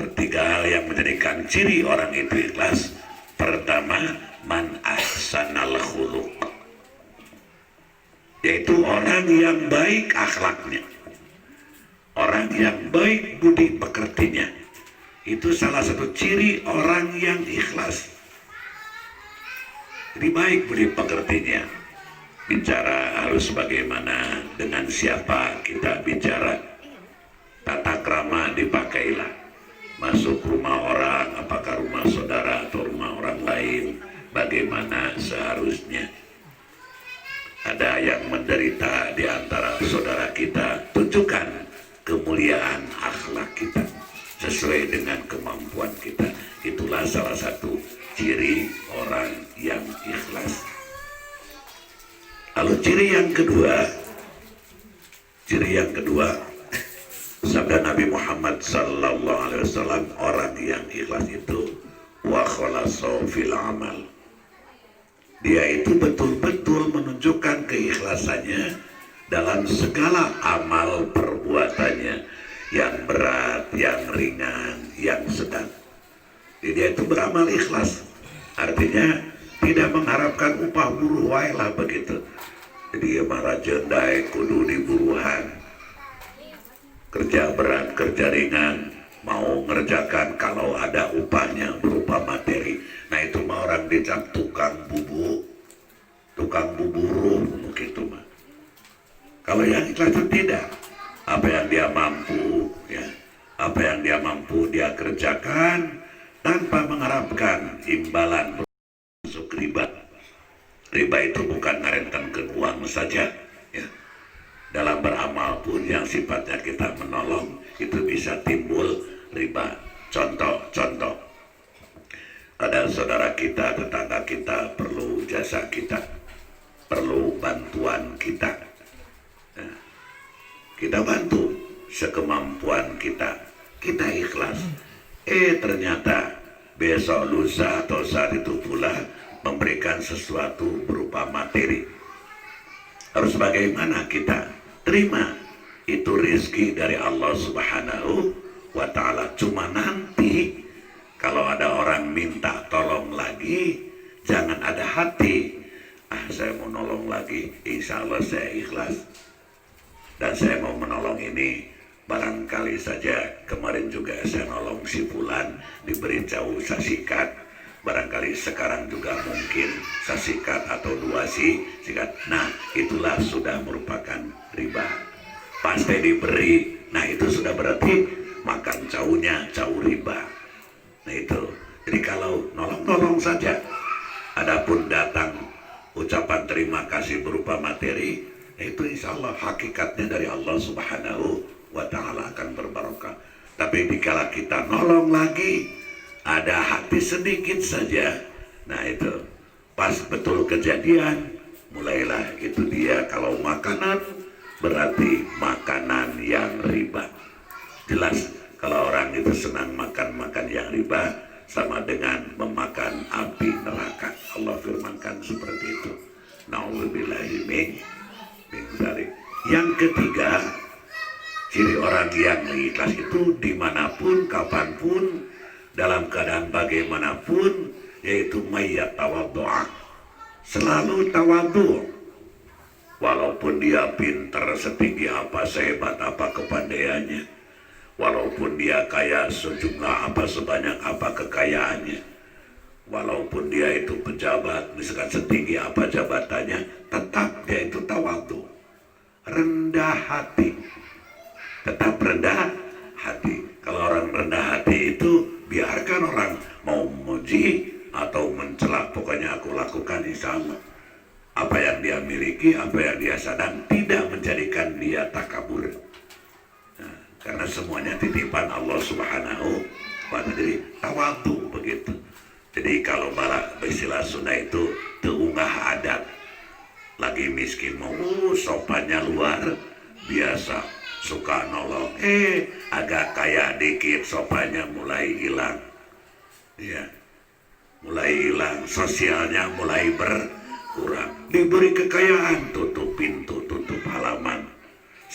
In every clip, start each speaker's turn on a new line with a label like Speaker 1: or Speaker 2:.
Speaker 1: atau 3 hal yang menjadikan ciri orang itu ikhlas. Pertama, man ahsanal khuluq, yaitu orang yang baik akhlaknya, orang yang baik budi pekertinya. Itu salah satu ciri orang yang ikhlas. Jadi baik budi pekertinya, bicara harus bagaimana, dengan siapa kita bicara, tata krama dipakailah. Masuk rumah orang, apakah rumah saudara atau rumah orang lain, bagaimana seharusnya. Ada yang menderita di antara saudara kita, tunjukkan kemuliaan akhlak kita sesuai dengan kemampuan kita. Itulah salah satu ciri orang yang ikhlas. Lalu ciri yang kedua, sabda Nabi Muhammad sallallahu alaihi wasallam, orang yang ikhlas itu wa khalasa fil amal. Dia itu betul-betul menunjukkan keikhlasannya dalam segala amal perbuatannya, yang berat, yang ringan, yang sedang. Jadi dia itu beramal ikhlas. Artinya tidak mengharapkan upah buruh wae lah begitu. Jadi marah jendai kudu diburuhan. Kerja berat, kerja ringan, mau ngerjakan kalau ada upahnya berupa materi. Nah itu mah orang dicap tukang buburu begitu mah. Kalau yang ikhlas itu tidak, apa yang dia mampu, ya, apa yang dia mampu dia kerjakan tanpa mengharapkan imbalan masuk riba. Riba itu bukan ngarentenkeun uang saja, ya. Dalam beramal pun yang sifatnya kita menolong itu bisa timbul riba. Contoh, ada saudara kita, tetangga kita perlu jasa kita, perlu bantuan kita. Nah, kita bantu sekemampuan kita, kita ikhlas. Ternyata besok lusa atau saat itu pula memberikan sesuatu berupa materi. Harus bagaimana kita terima? Itu rezeki dari Allah Subhanahu wa ta'ala. Cuma nanti kalau ada orang minta tolong lagi, jangan ada hati, saya mau nolong lagi, insya Allah saya ikhlas, dan saya mau menolong ini. Barangkali saja kemarin juga saya nolong si fulan, diberi jauh sasikat, barangkali sekarang juga mungkin sasikat atau 2 sikat. Nah itulah sudah merupakan riba. Pasti diberi, nah itu sudah berarti makan jauhnya jauh riba. Nah itu, jadi kalau nolong-nolong saja, adapun datang ucapan terima kasih berupa materi, itu insya Allah hakikatnya dari Allah Subhanahu wa ta'ala akan berbarokah. Tapi dikala kita nolong lagi, ada hati sedikit saja, nah itu pas betul kejadian, mulailah itu dia kalau makanan berarti makanan yang riba. Jelas kalau orang itu senang makan yang riba, sama dengan memakan api neraka. Allah firmankan seperti itu. Na'udzubillahi min dzalik. Yang ketiga, ciri orang yang ikhlas itu dimanapun, kapanpun, dalam keadaan bagaimanapun, yaitu mayyat tawaddu'a, selalu tawaddu. Walaupun dia pintar setinggi apa, sehebat apa kepandaiannya, walaupun dia kaya sejumlah apa, sebanyak apa kekayaannya, walaupun dia itu pejabat misalkan setinggi apa jabatannya, tetap dia itu tawadhu, rendah hati, tetap rendah hati. Kalau orang rendah hati itu biarkan orang mau memuji atau mencela, pokoknya aku lakukan insya Allah. Apa yang dia miliki, apa yang dia sadang, tidak menjadikan dia takabur. Nah, karena semuanya titipan Allah Subhanahu wa ta'ala. Jadi tawadhu begitu. Jadi kalau bala istilah Sunda itu teunggah adat, lagi miskin mau sopannya luar biasa, suka nolong, agak kaya dikit sopannya mulai hilang, ya, mulai hilang, sosialnya mulai berkurang. Diberi kekayaan, tutup pintu, tutup halaman,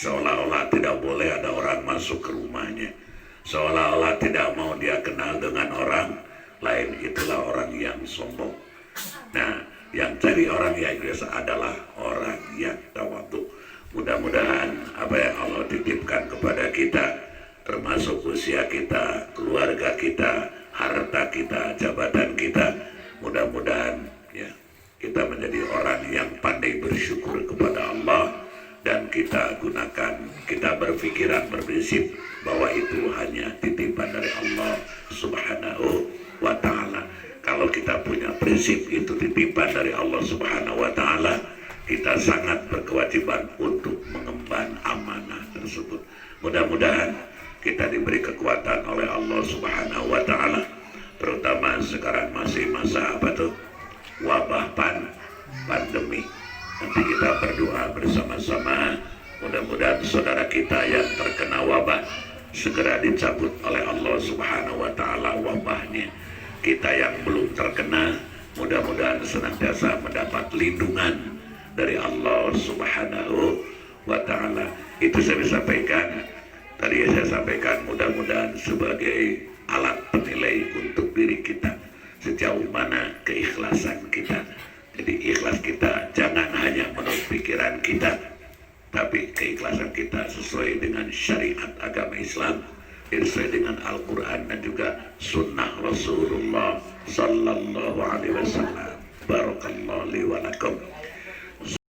Speaker 1: seolah-olah tidak boleh ada orang masuk ke rumahnya, seolah-olah Allah tidak mau dia kenal dengan orang lain, itulah orang yang sombong. Nah, yang cari orang yang biasa adalah orang yang tawadhu. Mudah-mudahan apa yang Allah titipkan kepada kita, termasuk usia kita, keluarga kita, harta kita, jabatan kita, mudah-mudahan ya kita menjadi orang yang pandai bersyukur kepada Allah, dan kita gunakan, kita berpikiran, berprinsip bahwa itu hanya titipan dari Allah Subhanahu wa ta'ala. Kalau kita punya prinsip itu titipan dari Allah Subhanahu wa ta'ala, kita sangat berkewajiban untuk mengemban amanah tersebut. Mudah-mudahan kita diberi kekuatan oleh Allah Subhanahu wa ta'ala, terutama sekarang masih masa apa tuh? Wabah pandemi. Nanti kita berdoa bersama-sama, mudah-mudahan saudara kita yang terkena wabah segera dicabut oleh Allah Subhanahu wa ta'ala wabahnya. Kita yang belum terkena, mudah-mudahan senantiasa mendapat lindungan dari Allah Subhanahu wa ta'ala. Itu saya sampaikan. Tadi saya sampaikan, mudah-mudahan sebagai alat penilai untuk diri kita, sejauh mana keikhlasan kita. Jadi ikhlas kita jangan hanya menurut pikiran kita, tapi keikhlasan kita sesuai dengan syariat agama Islam, sesuai dengan Al-Quran dan juga sunnah Rasulullah Sallallahu Alaihi Wasallam. Barakallahu li wa lakum.